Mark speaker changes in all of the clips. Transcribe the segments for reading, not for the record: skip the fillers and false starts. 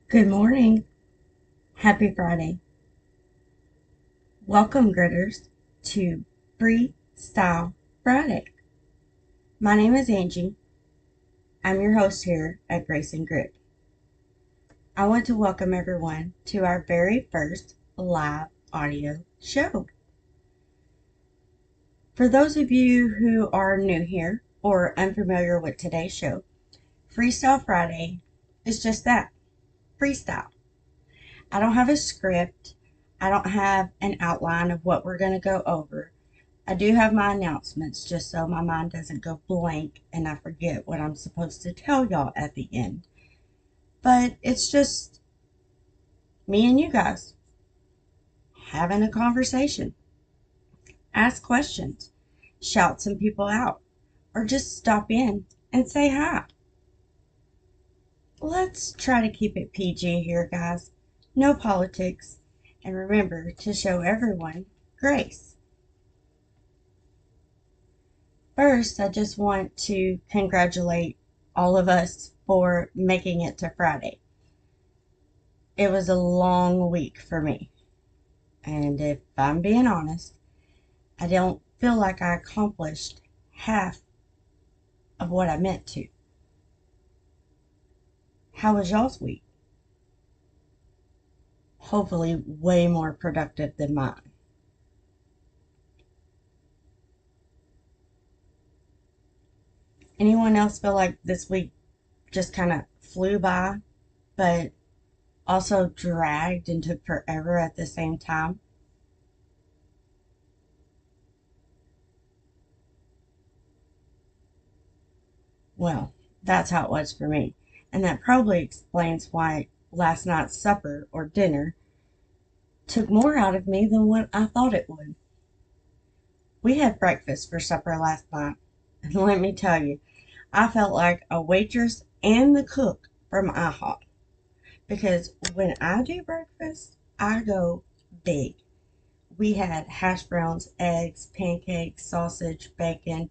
Speaker 1: Good morning. Happy Friday. Welcome, Gritters, to Freestyle Friday. My name is Angie. I'm your host here at Grace and Grit. I want to welcome everyone to our very first live audio show. For those of you who are new here or unfamiliar with today's show, Freestyle Friday is just that, freestyle. I don't have a script. I don't have an outline of what we're going to go over. I do have my announcements just so my mind doesn't go blank and I forget what I'm supposed to tell y'all at the end. But it's just me and you guys having a conversation. Ask questions, shout some people out, or just stop in and say hi. Let's try to keep it PG here, guys. No politics. And remember to show everyone grace. First, I just want to congratulate all of us for making it to Friday. It was a long week for me. And if I'm being honest, I don't feel like I accomplished half of what I meant to. How was y'all's week? Hopefully, way more productive than mine. Anyone else feel like this week just kind of flew by, but also dragged and took forever at the same time? Well, that's how it was for me. And that probably explains why last night's supper or dinner took more out of me than what I thought it would. We had breakfast for supper last night, and let me tell you, I felt like a waitress and the cook from IHOP because when I do breakfast, I go big. We had hash browns, eggs, pancakes, sausage, bacon.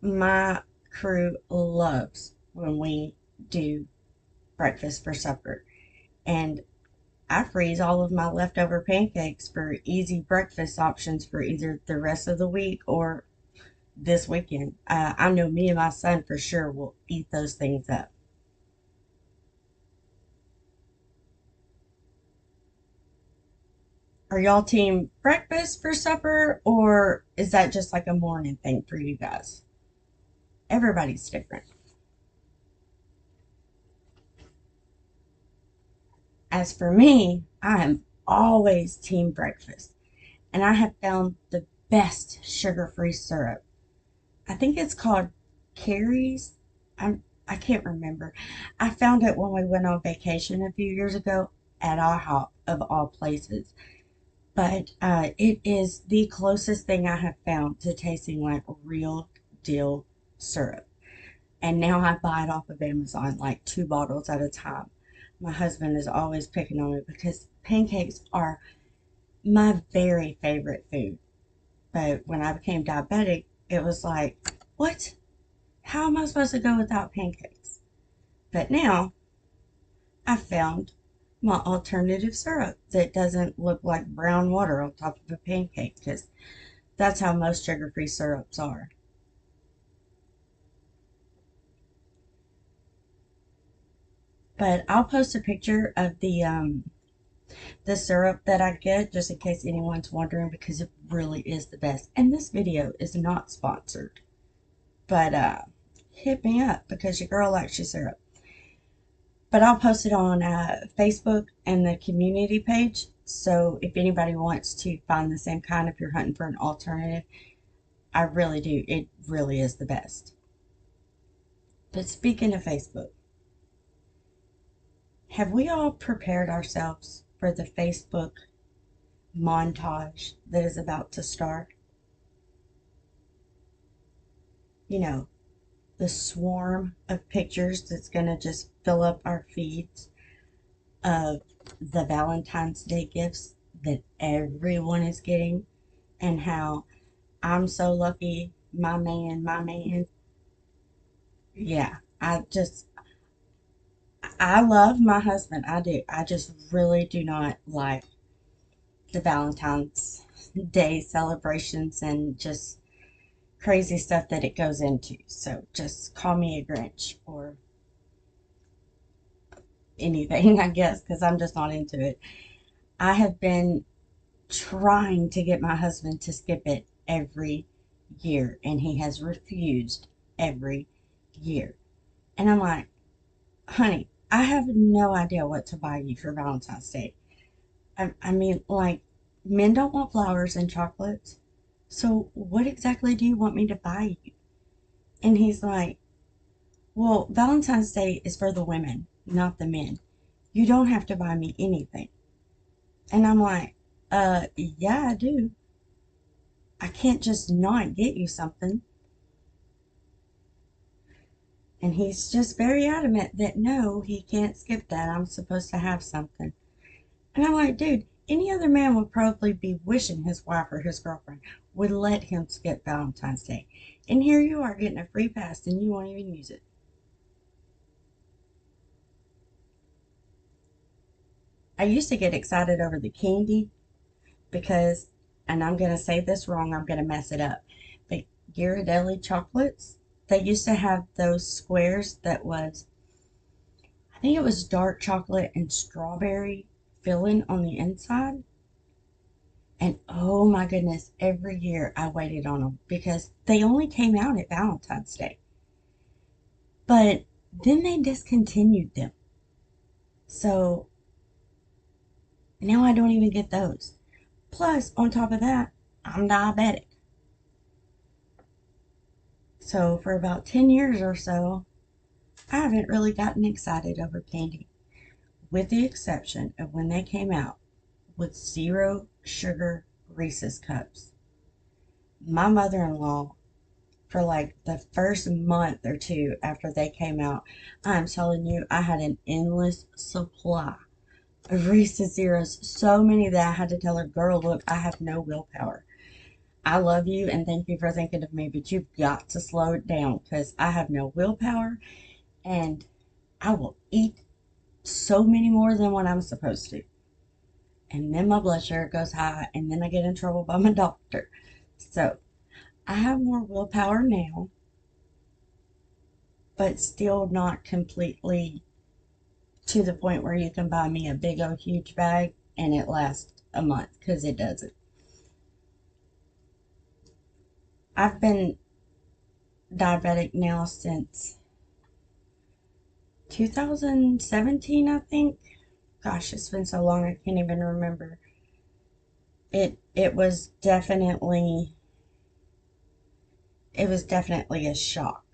Speaker 1: My crew loves when we do breakfast for supper. And I freeze all of my leftover pancakes for easy breakfast options for either the rest of the week or this weekend. I know me and my son for sure will eat those things up. Are y'all team breakfast for supper or is that just like a morning thing for you guys? Everybody's different. As for me, I am always team breakfast and I have found the best sugar free syrup. I think it's called Carrie's. I can't remember. I found it when we went on vacation a few years ago at IHOP of all places. But it is the closest thing I have found to tasting like real deal syrup. And now I buy it off of Amazon like 2 bottles at a time. My husband is always picking on me because pancakes are my very favorite food. But when I became diabetic, it was like, what? How am I supposed to go without pancakes? But now I found my alternative syrup that doesn't look like brown water on top of a pancake because that's how most sugar free syrups are. But I'll post a picture of the syrup that I get just in case anyone's wondering because it really is the best. And this video is not sponsored, but hit me up because your girl likes your syrup. But I'll post it on Facebook and the community page. So if anybody wants to find the same kind, if you're hunting for an alternative, I really do. It really is the best. But speaking of Facebook, have we all prepared ourselves for the Facebook montage that is about to start? You know, the swarm of pictures that's going to just fill up our feeds of the Valentine's Day gifts that everyone is getting and how I'm so lucky, my man. Yeah, I love my husband. I do. I just really do not like the Valentine's Day celebrations and just crazy stuff that it goes into. So just call me a Grinch or anything, I guess, because I'm just not into it. I have been trying to get my husband to skip it every year, and he has refused every year. And I'm like, honey, I have no idea what to buy you for Valentine's Day. I mean, like, men don't want flowers and chocolates. So, what exactly do you want me to buy you? And he's like, well, Valentine's Day is for the women, not the men. You don't have to buy me anything. And I'm like, yeah, I do. I can't just not get you something. And he's just very adamant that no, he can't skip that. I'm supposed to have something. And I'm like, dude, any other man would probably be wishing his wife or his girlfriend would let him skip Valentine's Day. And here you are getting a free pass and you won't even use it. I used to get excited over the candy because, and I'm going to say this wrong, I'm going to mess it up, but Ghirardelli chocolates, they used to have those squares that was, I think it was dark chocolate and strawberry filling on the inside. And oh my goodness, every year I waited on them because they only came out at Valentine's Day. But then they discontinued them. So now I don't even get those. Plus, on top of that, I'm diabetic. So for about 10 years or so, I haven't really gotten excited over candy, with the exception of when they came out with zero sugar Reese's cups. My mother in law, for like the first month or two after they came out, I'm telling you, I had an endless supply of Reese's Zeros. So many that I had to tell her, girl, look, I have no willpower. I love you and thank you for thinking of me, but you've got to slow it down because I have no willpower and I will eat so many more than what I'm supposed to. And then my blood sugar goes high and then I get in trouble by my doctor. So I have more willpower now, but still not completely to the point where you can buy me a big old huge bag and it lasts a month because it doesn't. I've been diabetic now since 2017, I think. Gosh, it's been so long I can't even remember. It was definitely a shock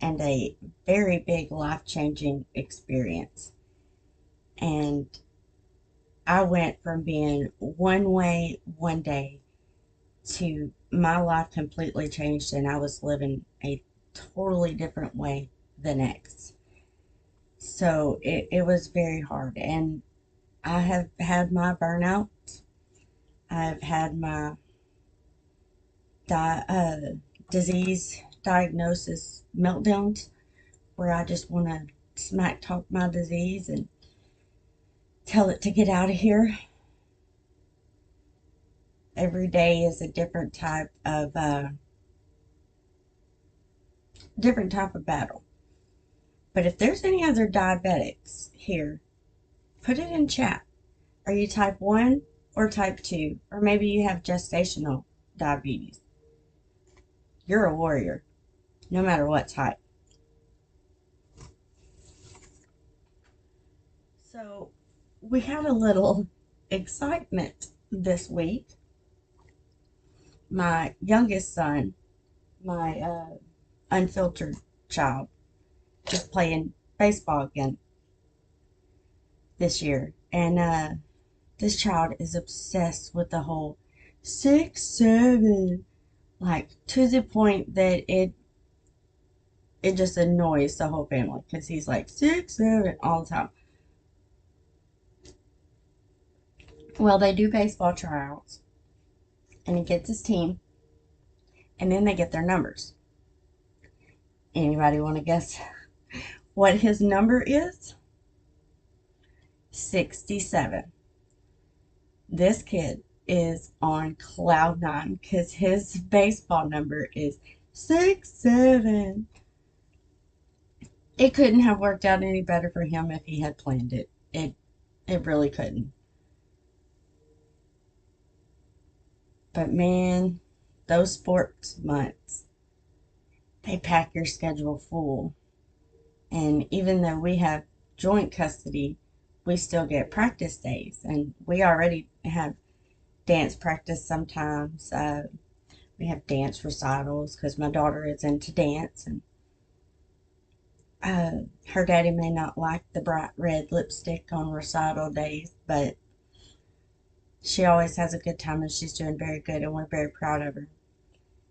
Speaker 1: and a very big life-changing experience. And I went from being one way one day to my life completely changed and I was living a totally different way the next. So it was very hard. And I have had my burnout. I've had my di- uh, disease diagnosis meltdowns where I just want to smack talk my disease and tell it to get out of here. Every day is a different type of battle. But if there's any other diabetics here, put it in chat. Are you type 1 or type 2? Or maybe you have gestational diabetes. You're a warrior, no matter what type. So, we had a little excitement this week. My youngest son, my unfiltered child, is playing baseball again this year. And this child is obsessed with the whole 6'7", like to the point that it just annoys the whole family because he's like 6'7" all the time. Well, they do baseball tryouts, and he gets his team, and then they get their numbers. Anybody want to guess What his number is? 67. This kid is on cloud nine because his baseball number is 67. It couldn't have worked out any better for him if he had planned it. It really couldn't. But man, those sports months, they pack your schedule full. And even though we have joint custody, we still get practice days. And we already have dance practice sometimes. We have dance recitals because my daughter is into dance. And her daddy may not like the bright red lipstick on recital days, but she always has a good time and she's doing very good, and we're very proud of her.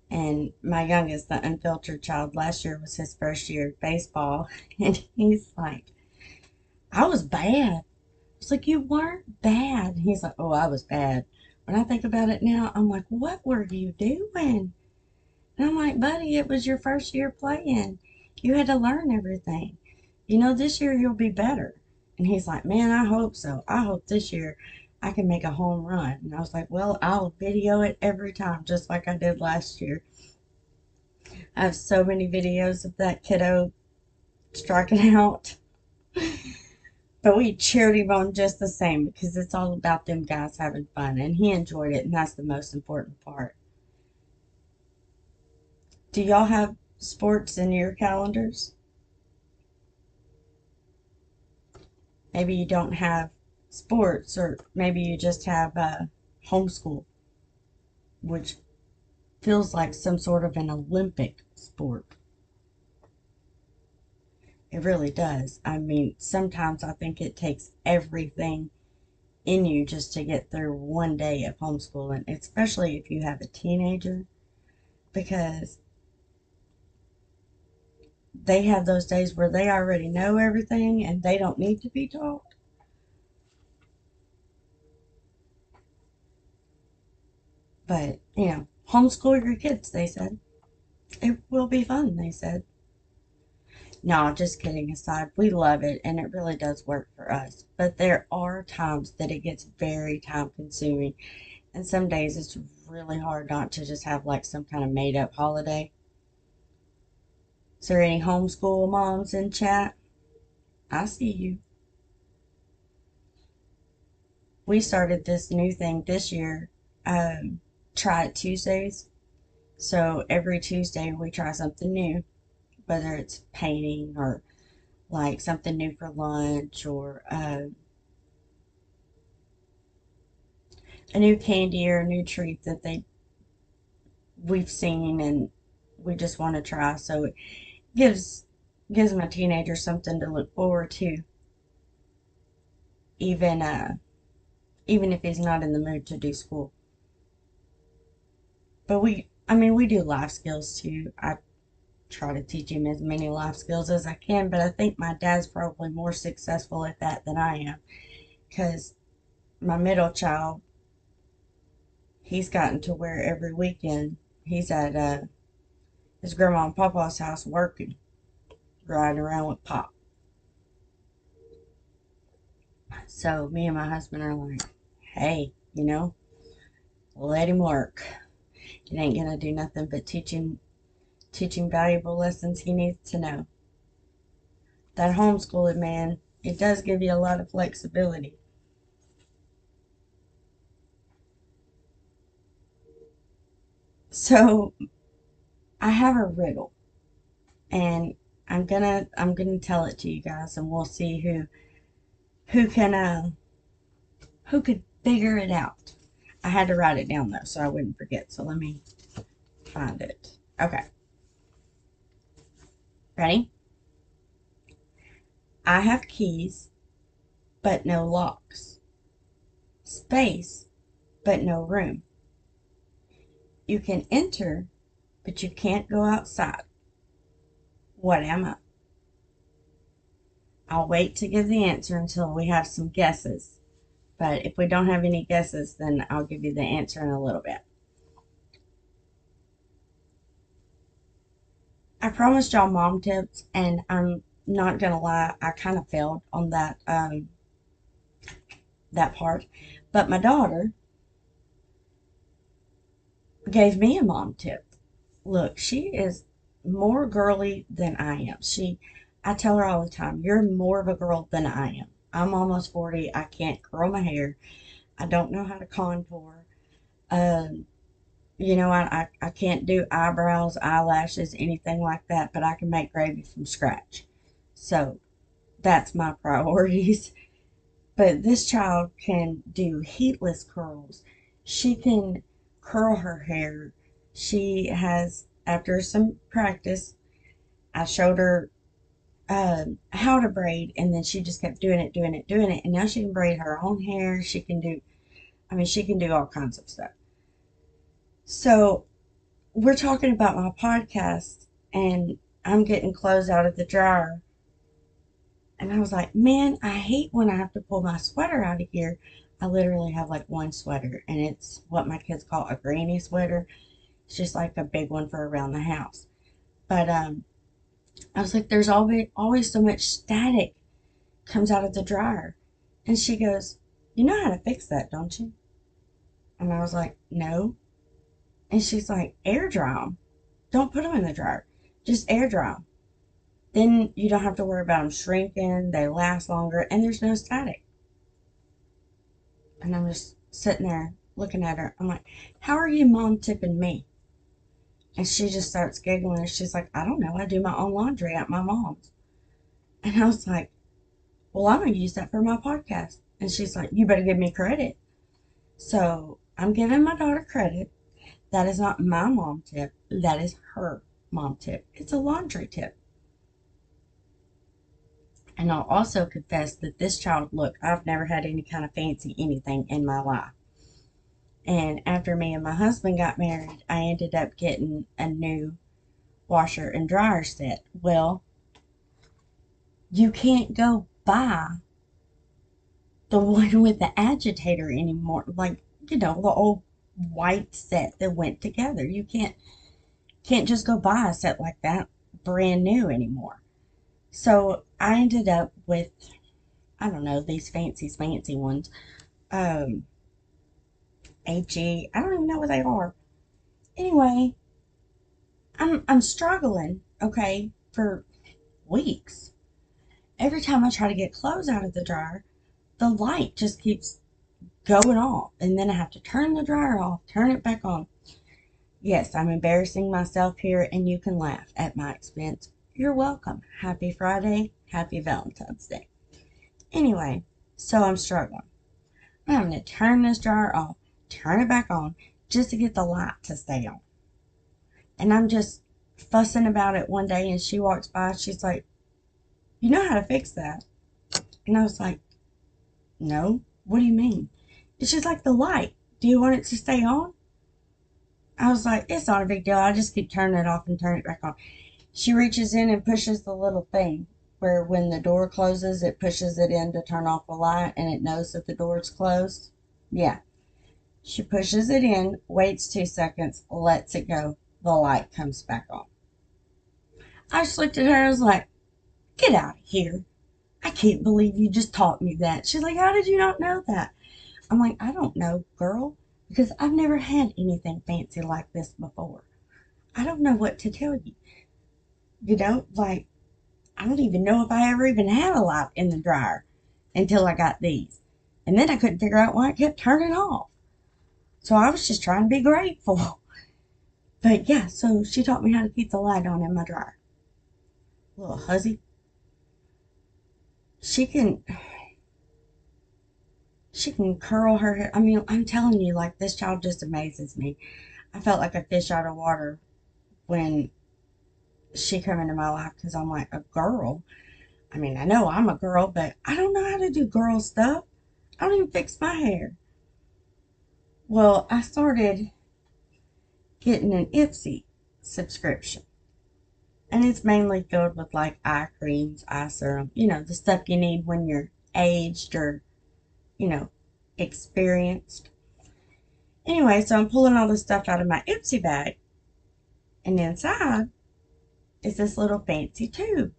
Speaker 1: And my youngest, the unfiltered child, last year was his first year of baseball, and he's like, I was bad. It's like, you weren't bad. He's like, oh, I was bad. When I think about it now, I'm like, what were you doing? And I'm like, buddy, it was your first year playing. You had to learn everything. This year you'll be better. And he's like, man, I hope so. I hope this year I can make a home run. And I was like, well, I'll video it every time, just like I did last year. I have so many videos of that kiddo striking out. But we cheered him on just the same because it's all about them guys having fun. And he enjoyed it, and that's the most important part. Do y'all have sports in your calendars? Maybe you don't have sports, or maybe you just have homeschool, which feels like some sort of an Olympic sport. It really does. I mean, sometimes I think it takes everything in you just to get through one day of homeschooling, especially if you have a teenager, because they have those days where they already know everything and they don't need to be taught. But, homeschool your kids, they said. It will be fun, they said. No, just kidding aside, we love it and it really does work for us. But there are times that it gets very time consuming, and some days it's really hard not to just have like some kind of made up holiday. Is there any homeschool moms in chat? I see you. We started this new thing this year, Try It Tuesdays. So every Tuesday we try something new, whether it's painting or like something new for lunch, or a new candy or a new treat that we've seen and we just want to try. So it gives my teenager something to look forward to, even even if he's not in the mood to do school. But we do life skills too. I try to teach him as many life skills as I can, but I think my dad's probably more successful at that than I am, because my middle child, he's gotten to where every weekend he's at his grandma and papa's house working, riding around with Pop. So me and my husband are like, hey, let him work. It ain't gonna do nothing but teaching valuable lessons he needs to know. That homeschooling, man, it does give you a lot of flexibility. So I have a riddle, and I'm gonna tell it to you guys, and we'll see who can who could figure it out. I had to write it down though, so I wouldn't forget. So let me find it. Okay, ready? I have keys, but no locks. Space, but no room. You can enter, but you can't go outside. What am I? I'll wait to give the answer until we have some guesses. But if we don't have any guesses, then I'll give you the answer in a little bit. I promised y'all mom tips, and I'm not gonna lie, I kind of failed on that part. But my daughter gave me a mom tip. Look, she is more girly than I am. I tell her all the time, you're more of a girl than I am. I'm almost 40. I can't curl my hair. I don't know how to contour. Um, I can't do eyebrows, eyelashes, anything like that, but I can make gravy from scratch. So that's my priorities. But this child can do heatless curls. She can curl her hair. She has, after some practice, I showed her how to braid, and then she just kept doing it, doing it, doing it. And now she can braid her own hair. She can do all kinds of stuff. So we're talking about my podcast, and I'm getting clothes out of the dryer. And I was like, man, I hate when I have to pull my sweater out of here. I literally have like one sweater, and it's what my kids call a granny sweater. It's just like a big one for around the house. But I was like, there's always so much static comes out of the dryer. And she goes, you know how to fix that, don't you? And I was like, no. And she's like, air dry them. Don't put them in the dryer. Just air dry them. Then you don't have to worry about them shrinking. They last longer, and there's no static. And I'm just sitting there looking at her. I'm like, how are you mom tipping me? And she just starts giggling. She's like, I don't know. I do my own laundry at my mom's. And I was like, well, I'm going to use that for my podcast. And she's like, you better give me credit. So I'm giving my daughter credit. That is not my mom tip. That is her mom tip. It's a laundry tip. And I'll also confess that this child, look, I've never had any kind of fancy anything in my life. And after me and my husband got married, I ended up getting a new washer and dryer set. Well, you can't go buy the one with the agitator anymore. Like, the old white set that went together. You can't just go buy a set like that brand new anymore. So I ended up with, I don't know, these fancy ones. Um, I don't even know what they are. Anyway, I'm struggling, okay, for weeks. Every time I try to get clothes out of the dryer, the light just keeps going off, and then I have to turn the dryer off, turn it back on. Yes, I'm embarrassing myself here, and you can laugh at my expense. You're welcome. Happy Friday. Happy Valentine's Day. Anyway, so I'm struggling. I'm having to turn this dryer off, turn it back on, just to get the light to stay on. And I'm just fussing about it one day, and she walks by. She's like, you know how to fix that? And I was like, no. What do you mean? And she's like, the light. Do you want it to stay on? I was like, it's not a big deal. I just keep turning it off and turn it back on. She reaches in and pushes the little thing where when the door closes, it pushes it in to turn off the light, and it knows that the door is closed. Yeah. She pushes it in, waits 2 seconds, lets it go. The light comes back on. I just looked at her. I was like, get out of here. I can't believe you just taught me that. She's like, how did you not know that? I'm like, I don't know, girl, because I've never had anything fancy like this before. I don't know what to tell you. Like, I don't even know if I ever even had a light in the dryer until I got these. And then I couldn't figure out why it kept turning off. So I was just trying to be grateful. But yeah, so she taught me how to keep the light on in my dryer. Little huzzy. She can she can curl her hair. I mean, I'm telling you, like, this child just amazes me. I felt like a fish out of water when she come into my life, because I'm like, a girl. I mean, I know I'm a girl, but I don't know how to do girl stuff. I don't even fix my hair. Well, I started getting an Ipsy subscription, and it's mainly filled with like eye creams, eye serum, the stuff you need when you're aged or, you know, experienced. Anyway, so I'm pulling all this stuff out of my Ipsy bag, and inside is this little fancy tube.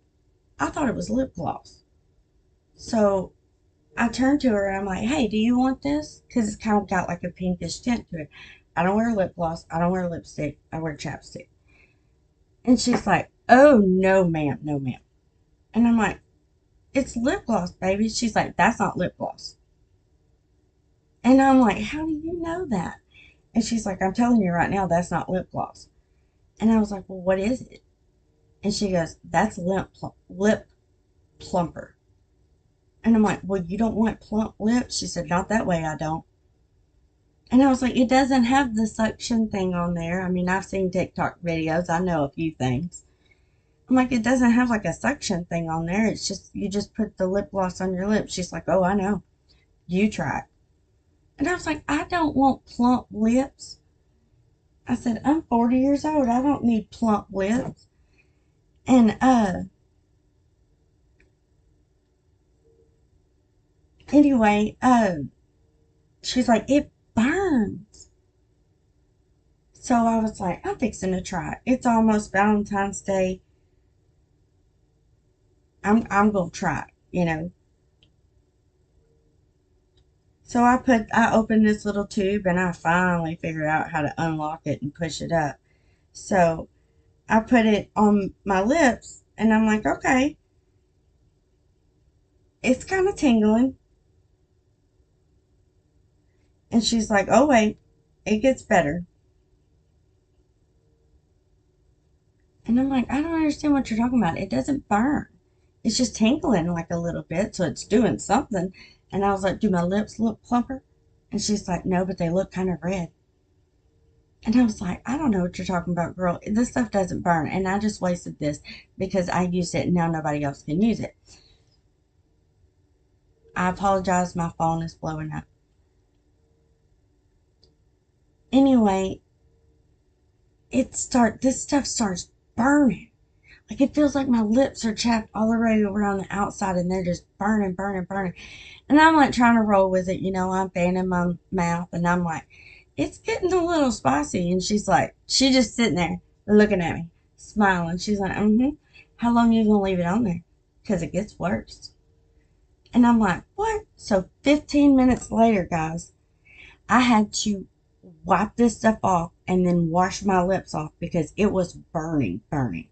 Speaker 1: I thought it was lip gloss. So I turned to her and I'm like, hey, do you want this? Because it's kind of got like a pinkish tint to it. I don't wear lip gloss. I don't wear lipstick. I wear chapstick. And she's like, oh, no, ma'am. No, ma'am. And I'm like, it's lip gloss, baby. She's like, that's not lip gloss. And I'm like, how do you know that? And she's like, I'm telling you right now, that's not lip gloss. And I was like, well, what is it? And she goes, that's lip plumper. And I'm like, well, you don't want plump lips? She said, not that way, I don't. And I was like, it doesn't have the suction thing on there. I mean, I've seen TikTok videos. I know a few things. I'm like, it doesn't have like a suction thing on there. It's just, you just put the lip gloss on your lips. She's like, oh, I know. You try it. And I was like, I don't want plump lips. I said, I'm 40 years old. I don't need plump lips. And, anyway, she's like, it burns. So I was like, I'm fixing to try it. It's almost Valentine's Day. I'm gonna try it. So I opened this little tube and I finally figured out how to unlock it and push it up. So I put it on my lips and I'm like, okay, it's kind of tingling. And she's like, oh wait, it gets better. And I'm like, I don't understand what you're talking about. It doesn't burn. It's just tingling like a little bit, so it's doing something. And I was like, do my lips look plumper? And she's like, no, but they look kind of red. And I was like, I don't know what you're talking about, girl. This stuff doesn't burn. And I just wasted this because I used it and now nobody else can use it. I apologize. My phone is blowing up. Anyway, this stuff starts burning. Like it feels like my lips are chapped all the way around the outside and they're just burning, burning, burning. And I'm like trying to roll with it, I'm fanning my mouth and I'm like, it's getting a little spicy. And she's just sitting there looking at me, smiling. She's like, how long are you going to leave it on there? Because it gets worse. And I'm like, what? So 15 minutes later, guys, I had to wipe this stuff off and then wash my lips off because it was burning, burning.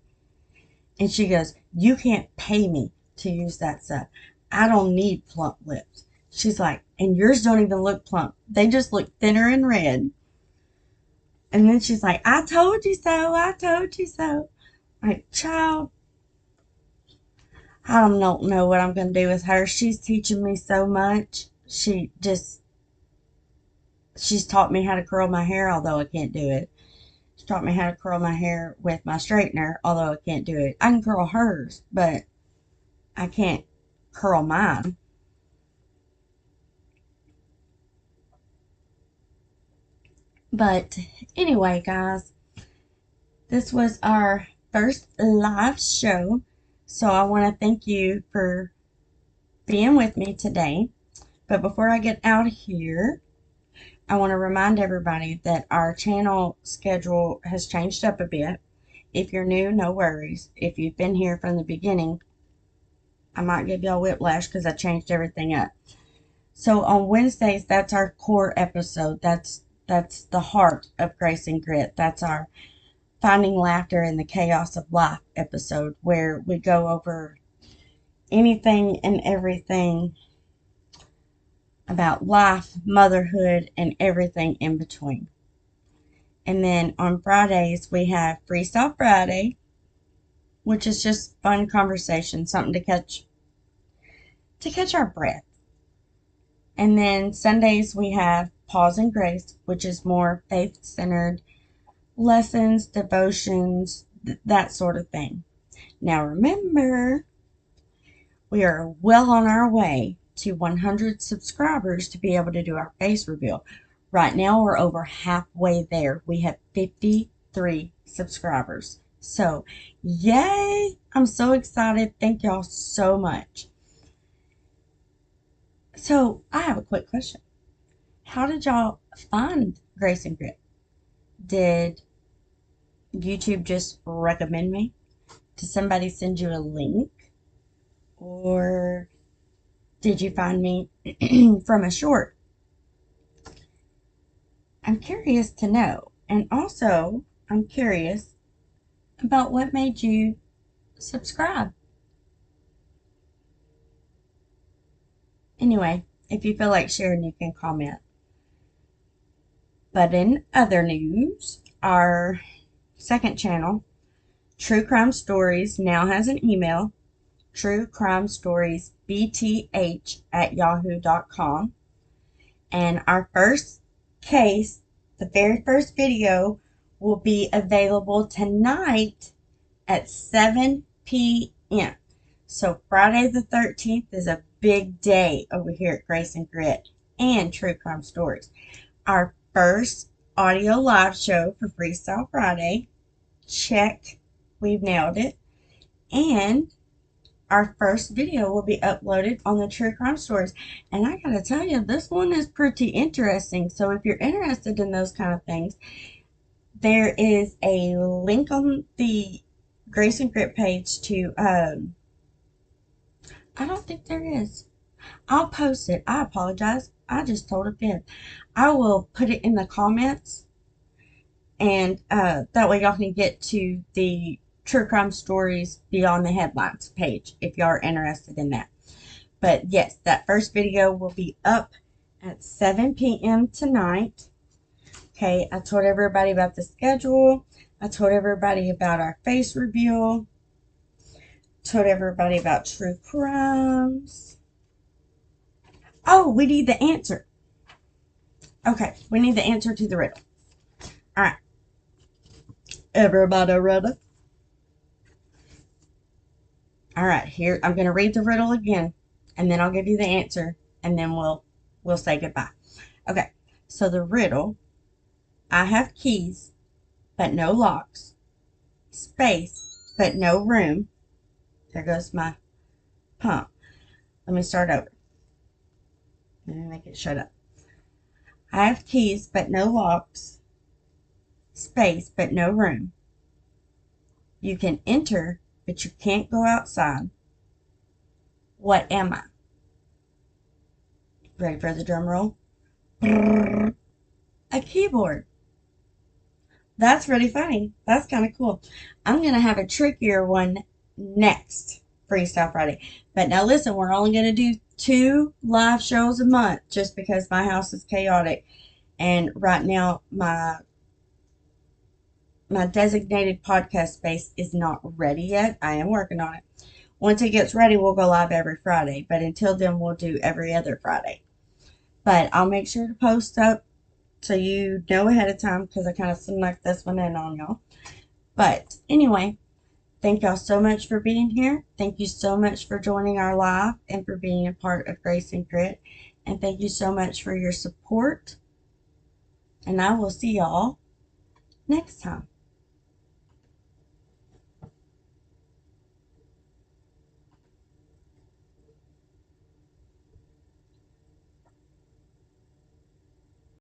Speaker 1: And she goes, you can't pay me to use that stuff. I don't need plump lips. She's like, and yours don't even look plump. They just look thinner and red. And then she's like, I told you so. I told you so. Like, child, I don't know what I'm going to do with her. She's teaching me so much. She's taught me how to curl my hair, although I can't do it. She taught me how to curl my hair with my straightener, although I can't do it. I can curl hers, but I can't curl mine. But anyway, guys, this was our first live show. So I want to thank you for being with me today. But before I get out of here, I want to remind everybody that our channel schedule has changed up a bit. If you're new, no worries. If you've been here from the beginning, I might give y'all whiplash because I changed everything up. So on Wednesdays, that's our core episode. That's the heart of Grace and Grit. That's our Finding Laughter in the Chaos of Life episode, where we go over anything and everything about life, motherhood, and everything in between. And then on Fridays, we have Freestyle Friday, which is just fun conversation, something to catch our breath. And then Sundays, we have Pause and Grace, which is more faith-centered lessons, devotions, that sort of thing. Now remember, we are well on our way to 100 subscribers to be able to do our face reveal. Right now, we're over halfway there. We have 53 subscribers. So, yay! I'm so excited. Thank y'all so much. So, I have a quick question. How did y'all find Grace and Grit? Did YouTube just recommend me? Did somebody send you a link? Or did you find me from a short? I'm curious to know. And also, I'm curious about what made you subscribe. Anyway, if you feel like sharing, you can comment. But in other news, our second channel, True Crime Stories, now has an email, truecrimestoriesbth@yahoo.com. And our first case, the very first video, will be available tonight at 7 p.m. So Friday the 13th is a big day over here at Grace and Grit and True Crime Stories. Our first audio live show for Freestyle Friday. Check. We've nailed it. And our first video will be uploaded on the True Crime Stories. And I gotta tell you, this one is pretty interesting. So if you're interested in those kind of things, there is a link on the Grace and Grit page to, I don't think there is. I'll post it. I apologize. I just told a fib. I will put it in the comments, and that way y'all can get to the True Crime Stories Beyond the Headlines page if y'all are interested in that. But yes, that first video will be up at 7 p.m. tonight. Okay, I told everybody about the schedule. I told everybody about our face reveal. Told everybody about true crimes. Oh, we need the answer. Okay, we need the answer to the riddle. All right. Everybody ready? All right, here, I'm going to read the riddle again, and then I'll give you the answer, and then we'll say goodbye. Okay, so the riddle, I have keys, but no locks, space, but no room. There goes my pump. Let me start over. Let me make it shut up. I have keys, but no locks, space, but no room. You can enter, but you can't go outside. What am I? Ready for the drum roll? A keyboard. That's really funny. That's kind of cool. I'm going to have a trickier one next Freestyle Friday. But now listen, we're only going to do 2 live shows a month just because my house is chaotic. And right now, my designated podcast space is not ready yet. I am working on it. Once it gets ready, we'll go live every Friday. But until then, we'll do every other Friday. But I'll make sure to post up so you know ahead of time because I kind of snuck this one in on y'all. But anyway, thank y'all so much for being here. Thank you so much for joining our live and for being a part of Grace and Grit. And thank you so much for your support. And I will see y'all next time.